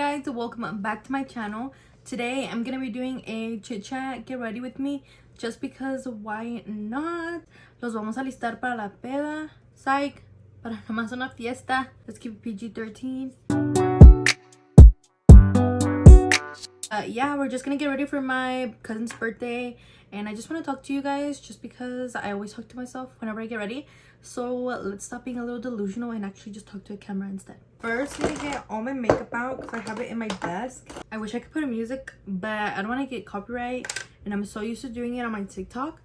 guys, welcome back to my channel. Today I'm gonna be doing a chit chat, get ready with me, just because why not? Los vamos a listar para la peda, psych, para nomás una fiesta. Let's keep it PG-13. Yeah, we're just gonna get ready for my cousin's birthday, and I just want to talk to you guys just because I always talk to myself whenever I get ready. So let's stop being a little delusional and actually just talk to a camera instead. First, I'm gonna get all my makeup out because I have it in my desk. I wish I could put a music, but I don't want to get copyright, and I'm so used to doing it on my TikTok.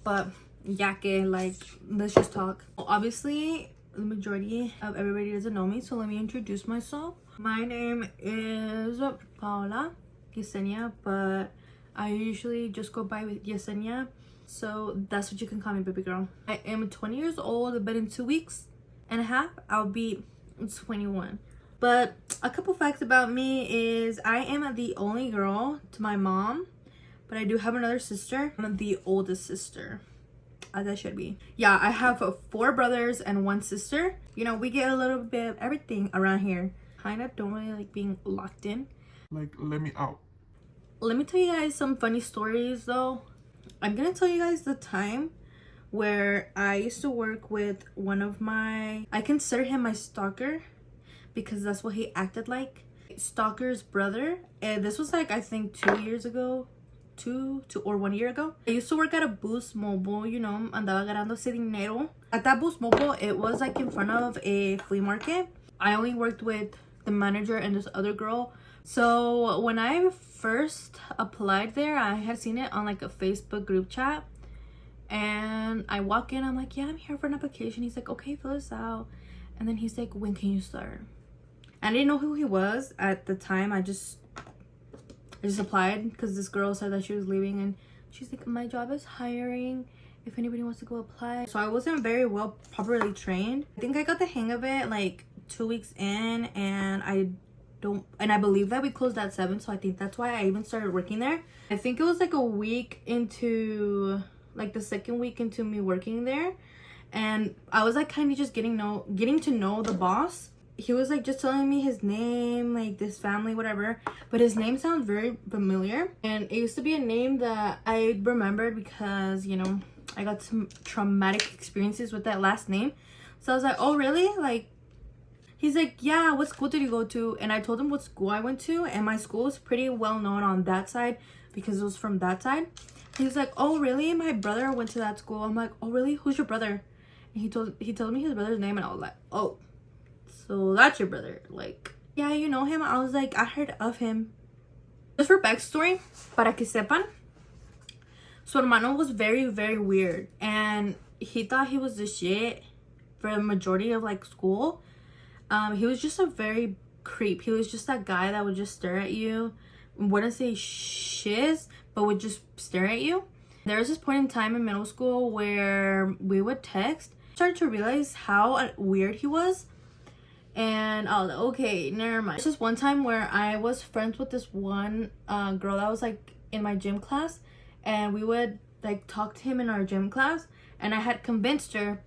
But yeah, like, let's just talk. Well, obviously the majority of everybody doesn't know me, so let me introduce myself. My name is Paula Yesenia, but I usually just go by with Yesenia, so that's what you can call me, baby girl. I am 20 years old, but in 2 weeks and a half I'll be 21. But a couple facts about me is I am the only girl to my mom, but I do have another sister. I'm the oldest sister, as I should be. Yeah, I have 4 brothers and 1 sister. You know, we get a little bit of everything around here. Kind of don't really like being locked in. Like, let me out. Let me tell you guys some funny stories though. I'm gonna tell you guys the time where I used to work with one of my, I consider him my stalker because that's what he acted like. Stalker's brother. And this was like, I think 2 years ago, 2 or 1 year ago. I used to work at a Boost Mobile, you know, andaba ganándose dinero. At that Boost Mobile, it was like in front of a flea market. I only worked with the manager and this other girl. So when I first applied there, I had seen it on like a Facebook group chat, and I walk in, I'm like, yeah, I'm here for an application. He's like, okay, fill this out. And then he's like, when can you start? I didn't know who he was at the time. I just applied because this girl said that she was leaving, and she's like, my job is hiring if anybody wants to go apply. So I wasn't very well properly trained. I think I got the hang of it like 2 weeks in, and I believe that we closed at 7, so I think that's why I even started working there. I think it was like a week into, like the second week into me working there, and I was like kind of just getting to know the boss. He was like just telling me his name, like this family, whatever, but his name sounds very familiar, and it used to be a name that I remembered because, you know, I got some traumatic experiences with that last name. So I was like, oh really? Like, he's like, yeah, what school did you go to? And I told him what school I went to, and my school was pretty well known on that side because it was from that side. He's like, oh really? My brother went to that school. I'm like, oh really? Who's your brother? And he told me his brother's name, and I was like, oh, so that's your brother? Like, yeah, you know him? I was like, I heard of him. Just for backstory, para que sepan, su hermano was very, very weird, and he thought he was the shit for the majority of like school. He was just a very creep. He was just that guy that would just stare at you, wouldn't say shiz, but would just stare at you. There was this point in time in middle school where we would text. I started to realize how weird he was, and I was like, okay, never mind. There's this one time where I was friends with this one girl that was like in my gym class, and we would like talk to him in our gym class, and I had convinced her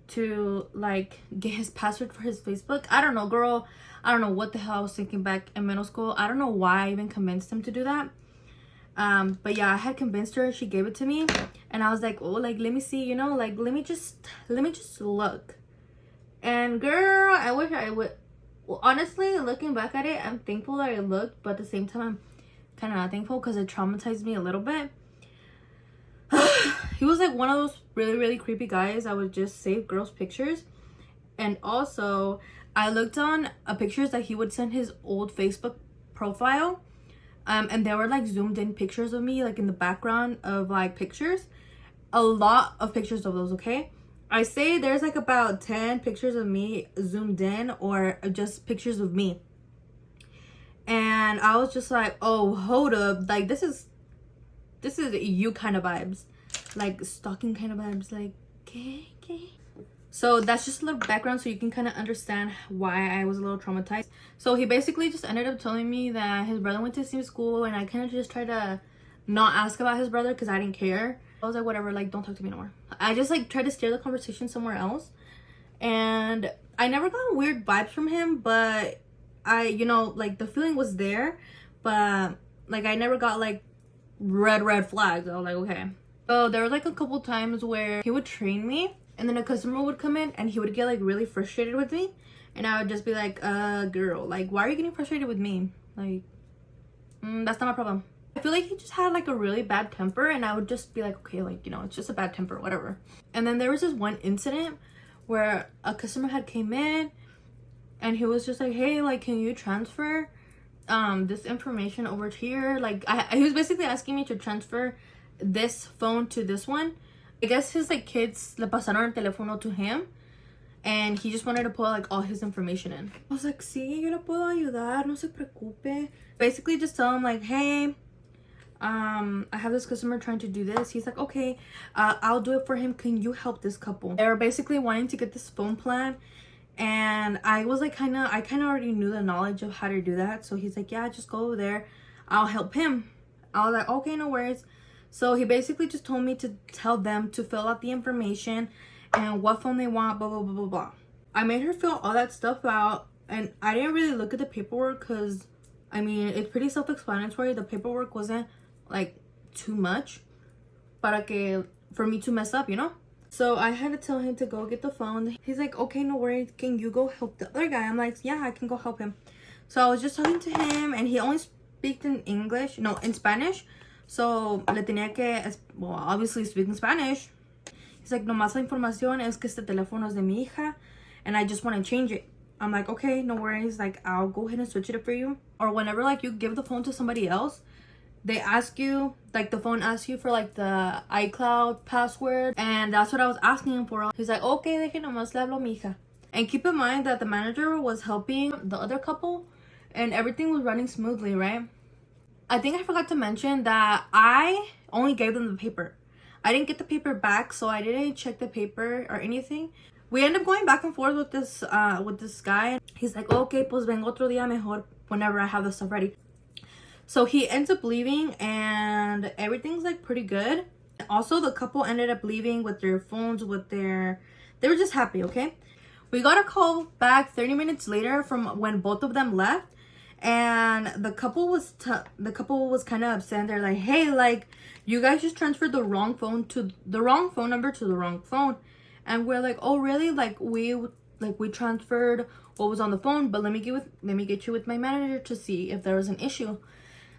to like get his password for his Facebook. I don't know, girl. I don't know what the hell I was thinking back in middle school. I don't know why I even convinced him to do that. But yeah, I had convinced her. She gave it to me, and I was like, oh, like, let me see, you know, like, let me just look. And girl, I wish I would. Well, honestly, looking back at it, I'm thankful that I looked, but at the same time, I'm kind of not thankful because it traumatized me a little bit. He was like one of those really, really creepy guys that would just save girls' pictures. And also, I looked on pictures that he would send his old Facebook profile. And there were like zoomed in pictures of me, like in the background of like pictures. A lot of pictures of those, okay? I say there's like about 10 pictures of me zoomed in, or just pictures of me. And I was just like, oh, hold up. Like, this is you kind of vibes. Like stalking kind of vibes, like, okay. So that's just a little background so you can kind of understand why I was a little traumatized. So he basically just ended up telling me that his brother went to the same school, and I kind of just tried to not ask about his brother because I didn't care. I was like, whatever, like, don't talk to me no more. I just like tried to steer the conversation somewhere else, and I never got weird vibes from him, but you know, like the feeling was there, but like I never got like red flags. I was like, okay. So there were like a couple times where he would train me, and then a customer would come in and he would get like really frustrated with me, and I would just be like, girl, like, why are you getting frustrated with me? Like, that's not my problem. I feel like he just had like a really bad temper, and I would just be like, okay, like, you know, it's just a bad temper, whatever. And then there was this one incident where a customer had came in and he was just like, hey, like, can you transfer this information over to here? Like, he was basically asking me to transfer this phone to this one. I guess his like kids le pasaron el teléfono to him, and he just wanted to put like all his information in. I was like, sí, yo le puedo ayudar, no se preocupe. Basically just tell him like, hey, I have this customer trying to do this. He's like, okay, I'll do it for him. Can you help this couple? They're basically wanting to get this phone plan, and I was like, I kind of already knew the knowledge of how to do that. So he's like, yeah, just go over there, I'll help him. I was like, okay, no worries. So he basically just told me to tell them to fill out the information and what phone they want, blah, blah, blah, blah, blah. I made her fill all that stuff out, and I didn't really look at the paperwork because, I mean, it's pretty self-explanatory. The paperwork wasn't, like, too much for me to mess up, you know? So I had to tell him to go get the phone. He's like, okay, no worries. Can you go help the other guy? I'm like, yeah, I can go help him. So I was just talking to him, and he only speaks in English. No, in Spanish. So le tenía que, well, obviously speaking Spanish. He's like, nomás la información es que este teléfono es de mi hija, and I just want to change it. I'm like, okay, no worries. Like, I'll go ahead and switch it for you. Or whenever like you give the phone to somebody else, they ask you, like the phone asks you for like the iCloud password, and that's what I was asking him for. He's like, okay, deje nomás le hablo a mi hija. And keep in mind that the manager was helping the other couple, and everything was running smoothly, right? I think I forgot to mention that I only gave them the paper. I didn't get the paper back, so I didn't check the paper or anything. We ended up going back and forth with this guy. He's like, okay, pues vengo otro día mejor whenever I have the stuff ready. So he ends up leaving, and everything's like pretty good. Also, the couple ended up leaving with their phones, they were just happy, okay? We got a call back 30 minutes later from when both of them left. And the couple was kind of upset. They're like, hey, like, you guys just transferred the wrong phone number to the wrong phone. And we're like, oh really? Like we transferred what was on the phone, but let me get you with my manager to see if there was an issue.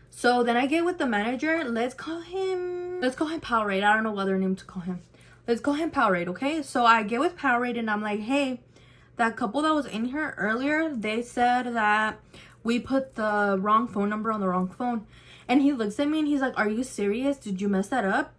So then I get with the manager. Let's call him Powerade. I don't know what other name to call him. Let's call him Powerade, okay? So I get with Powerade, and I'm like, hey, that couple that was in here earlier, they said that we put the wrong phone number on the wrong phone. And he looks at me and he's like, are you serious? Did you mess that up?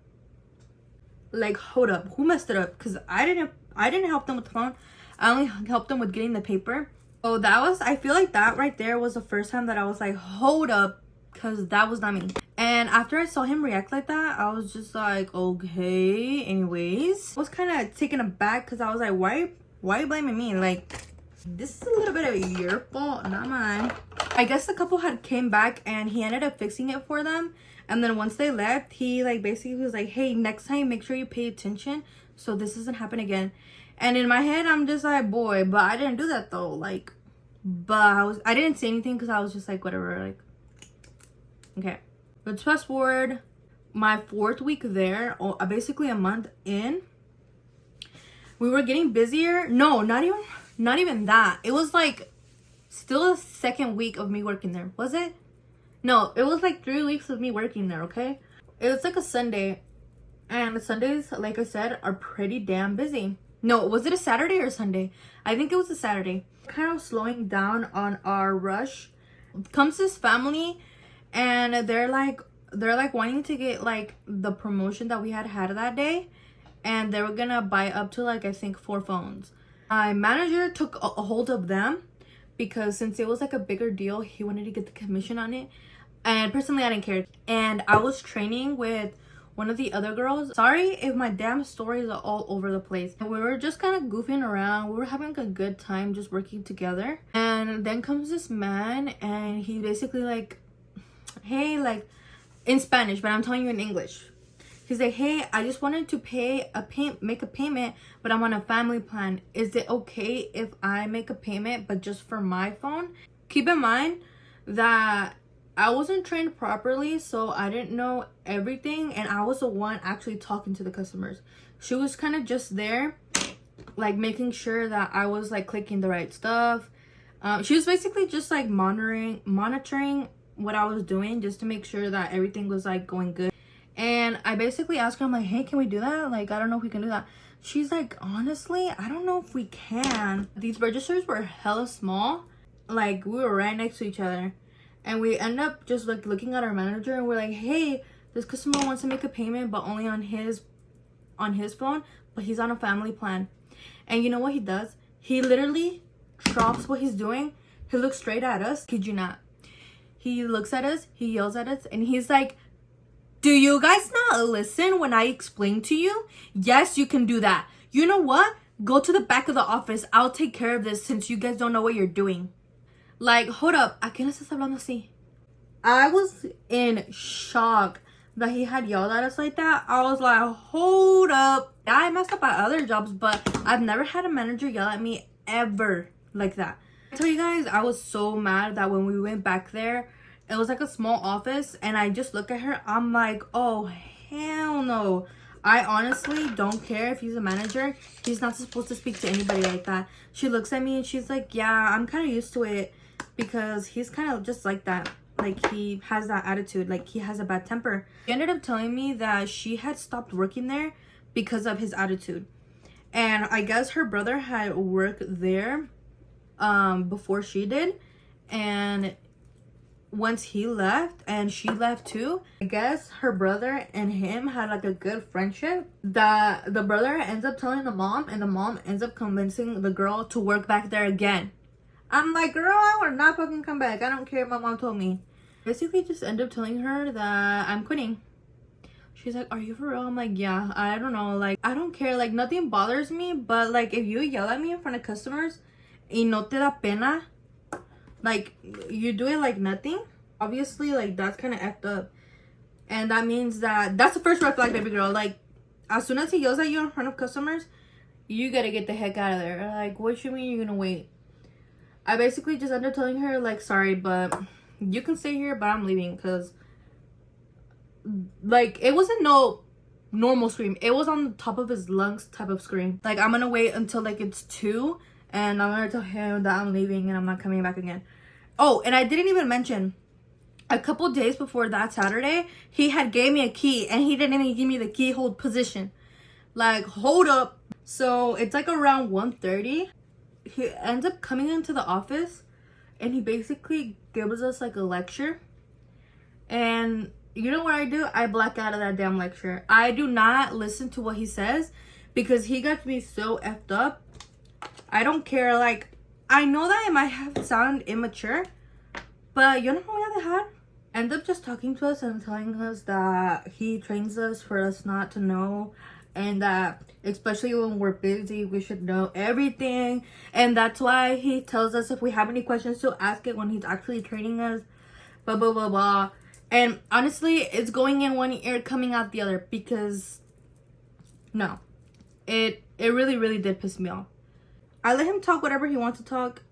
Like, hold up, who messed it up? Because I didn't help them with the phone. I only helped them with getting the paper. So I feel like that right there was the first time that I was like, hold up, because that was not me. And after I saw him react like that, I was just like, okay, anyways. I was kind of taken aback because I was like, why are you blaming me? Like, this is a little bit of your fault, not mine. I guess the couple had came back, and he ended up fixing it for them. And then once they left, he like basically was like, hey, next time make sure you pay attention so this doesn't happen again. And in my head, I'm just like, boy, but I didn't do that though. Like, but I didn't say anything because I was just like, whatever. Like, okay, let's fast forward. My 4th week there, basically a month in, we were getting busier. No, not even that. It was like still a 2nd week of me working there. Was it? No, it was like 3 weeks of me working there, okay? It was like a Sunday, and Sundays, like I said, are pretty damn busy. No, was it a Saturday or Sunday? I think it was a Saturday. Kind of slowing down on our rush. Comes this family, and they're like wanting to get like the promotion that we had that day, and they were gonna buy up to like, I think, 4 phones. My manager took a hold of them because since it was like a bigger deal, he wanted to get the commission on it. And personally, I didn't care. And I was training with one of the other girls. Sorry if my damn stories are all over the place. And we were just kind of goofing around. We were having a good time just working together. And then comes this man, and he basically like, hey, like, in Spanish, but I'm telling you in English. He's like, hey, I just wanted to make a payment, but I'm on a family plan. Is it okay if I make a payment, but just for my phone? Keep in mind that I wasn't trained properly, so I didn't know everything, and I was the one actually talking to the customers. She was kind of just there, like making sure that I was like clicking the right stuff. She was basically just like monitoring what I was doing, just to make sure that everything was like going good. And I basically asked her, I'm like, hey, can we do that? Like, I don't know if we can do that. She's like, honestly, I don't know if we can. These registers were hella small. Like, we were right next to each other. And we end up just like looking at our manager, and we're like, hey, this customer wants to make a payment, but only on his phone, but he's on a family plan. And you know what he does? He literally drops what he's doing. He looks straight at us. Kid you not. He looks at us, he yells at us, and he's like, do you guys not listen when I explain to you? Yes, you can do that. You know what? Go to the back of the office. I'll take care of this since you guys don't know what you're doing. Like, hold up. ¿A quién estás hablando así? I was in shock that he had yelled at us like that. I was like, hold up. I messed up at other jobs, but I've never had a manager yell at me ever like that. I tell you guys, I was so mad that when we went back there, it was like a small office, and I just look at her, I'm like, oh hell no. I honestly don't care if he's a manager. He's not supposed to speak to anybody like that. She looks at me and she's like, yeah, I'm kind of used to it, because he's kind of just like that. Like, he has that attitude, like he has a bad temper. She ended up telling me that she had stopped working there because of his attitude. And I guess her brother had worked there before she did, and once he left and she left too, I guess her brother and him had like a good friendship, that the brother ends up telling the mom, and the mom ends up convincing the girl to work back there again. I'm like, girl, I would not fucking come back. I don't care if my mom told me. Basically just end up telling her that I'm quitting. She's like, are you for real? I'm like, yeah, I don't know, like, I don't care, like, nothing bothers me, but like, if you yell at me in front of customers y no te da pena, like, you do it like nothing, obviously, like, that's kind of effed up. And that means that's the first red flag, baby girl. Like, as soon as he yells at you in front of customers, you gotta get the heck out of there. Like, what you mean you're gonna wait? I basically just ended up telling her, like, sorry, but you can stay here, but I'm leaving, because, like, it wasn't no normal scream. It was on the top of his lungs type of scream. Like, I'm gonna wait until, like, it's 2, and I'm gonna tell him that I'm leaving and I'm not coming back again. Oh, and I didn't even mention, a couple days before that Saturday, he had gave me a key, and he didn't even give me the key hold position. Like, hold up. So it's like around 1:30. He ends up coming into the office, and he basically gives us like a lecture. And you know what I do? I black out of that damn lecture. I do not listen to what he says, because he got me so effed up. I don't care. Like, I know that it might have sound immature, but you know what we had? End up just talking to us and telling us that he trains us for us not to know, and that especially when we're busy, we should know everything. And that's why he tells us if we have any questions to ask it when he's actually training us, blah blah blah blah. And honestly, it's going in one ear, coming out the other, because no, it really did piss me off. I let him talk whatever he wants to talk.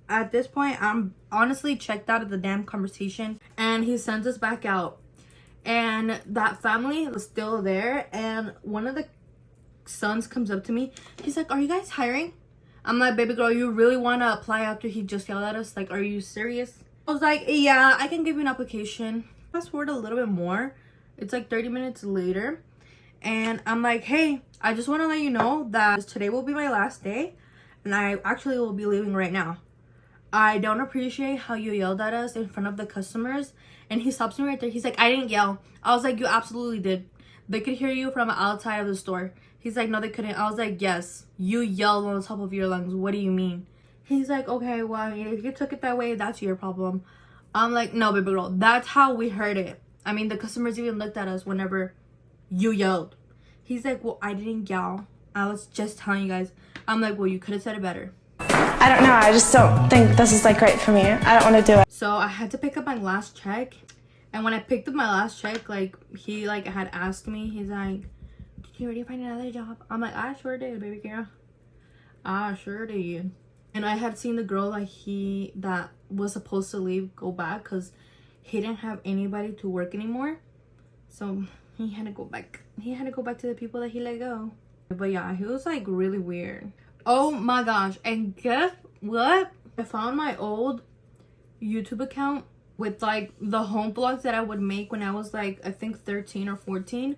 At this point, I'm honestly checked out of the damn conversation, and he sends us back out. And that family was still there, and one of the sons comes up to me. He's like, are you guys hiring? I'm like, baby girl, you really want to apply after he just yelled at us? Like, are you serious? I was like, yeah, I can give you an application. Fast forward a little bit more. It's like 30 minutes later, and I'm like, hey, I just want to let you know that today will be my last day, and I actually will be leaving right now. I don't appreciate how you yelled at us in front of the customers. And he stops me right there. He's like, I didn't yell. I was like, you absolutely did. They could hear you from outside of the store. He's like, no, they couldn't. I was like, yes, you yelled on the top of your lungs. What do you mean? He's like, okay, well, if you took it that way, that's your problem. I'm like, no, baby girl, that's how we heard it. I mean, the customers even looked at us whenever you yelled. He's like, well, I didn't yell. I was just telling you guys. I'm like, well, you could have said it better. I don't know, I just don't think this is like right for me. I don't want to do it. So I had to pick up my last check, and when I picked up my last check, like, he like had asked me, he's like, did you already find another job? I'm like, I sure did, baby girl. I sure did. And I had seen the girl that was supposed to leave, go back, because he didn't have anybody to work anymore. So he had to go back. He had to go back to the people that he let go. But yeah, he was like really weird. Oh my gosh. And guess what? I found my old YouTube account with like the home vlogs that I would make when I was like, I think 13 or 14.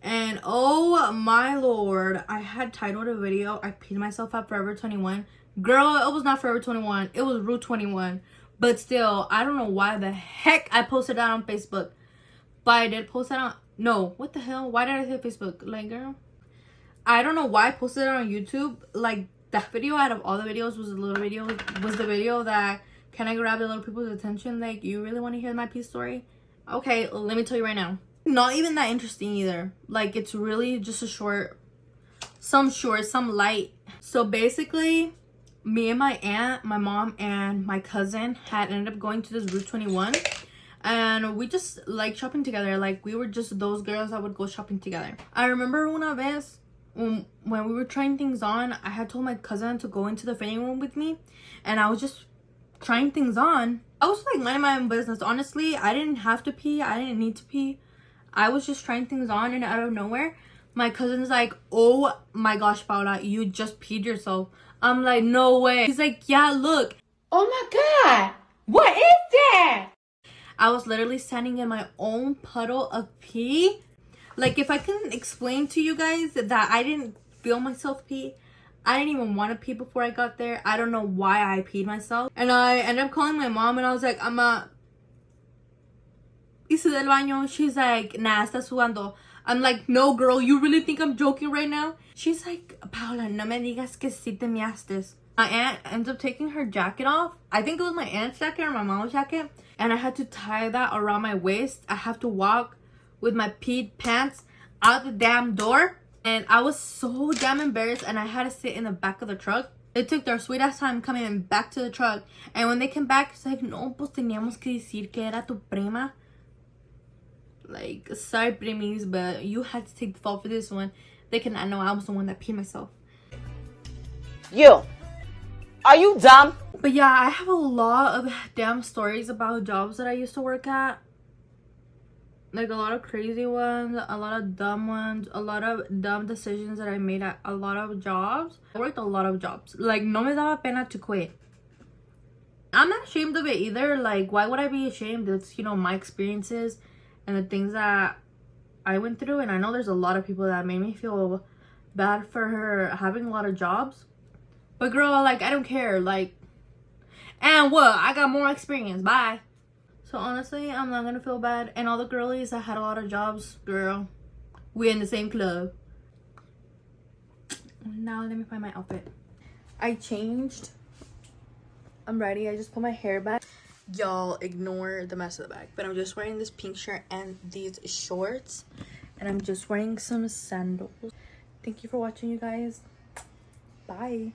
And oh my lord, I had titled a video, I peed myself at Forever 21. Girl, it was not Forever 21. It was Route 21. But still, I don't know why the heck I posted that on Facebook. But I did post that on... No, what the hell? Why did I say Facebook? Like, girl, I don't know why I posted it on YouTube. Like, that video out of all the videos was the video that kind of grabbed a lot of people's attention. Like, you really want to hear my pee story? Okay, let me tell you right now. Not even that interesting either. Like, it's really just a short, some light. So basically, me and my aunt, my mom, and my cousin had ended up going to this Route 21. And we just like shopping together. Like, we were just those girls that would go shopping together. I remember una vez, when we were trying things on, I had told my cousin to go into the fitting room with me. And I was just trying things on. I was like minding my own business. Honestly, I didn't have to pee. I didn't need to pee. I was just trying things on, and out of nowhere, my cousin's like, oh my gosh, Paula, you just peed yourself. I'm like, no way. He's like, yeah, look. Oh my God, what is that? I was literally standing in my own puddle of pee. Like, if I can explain to you guys that I didn't feel myself pee, I didn't even want to pee before I got there. I don't know why I peed myself. And I ended up calling my mom, and I was like, hice del baño. She's like, nah, estás jugando. I'm like, no, girl, you really think I'm joking right now? She's like, Paula, no me digas que sí te measte. My aunt ends up taking her jacket off. I think it was my aunt's jacket or my mom's jacket. And I had to tie that around my waist. I have to walk with my peed pants out the damn door. And I was so damn embarrassed, and I had to sit in the back of the truck. It took their sweet ass time coming back to the truck. And when they came back, it's like, no, pues teníamos que decir que era tu prima. Like, sorry, primis, but you had to take the fault for this one. They cannot know I was the one that peed myself. You, are you dumb? But yeah, I have a lot of damn stories about jobs that I used to work at. Like, a lot of crazy ones, a lot of dumb ones, a lot of dumb decisions that I made at a lot of jobs. I worked a lot of jobs. Like, no me daba pena to quit. I'm not ashamed of it either. Like, why would I be ashamed? It's, you know, my experiences and the things that I went through. And I know there's a lot of people that made me feel bad for her having a lot of jobs. But girl, like, I don't care. Like, and what? I got more experience. Bye. So honestly, I'm not gonna feel bad. And all the girlies that had a lot of jobs, girl, we're in the same club. Now let me find my outfit. I changed. I'm ready. I just put my hair back. Y'all ignore the mess of the back. But I'm just wearing this pink shirt and these shorts. And I'm just wearing some sandals. Thank you for watching, you guys. Bye.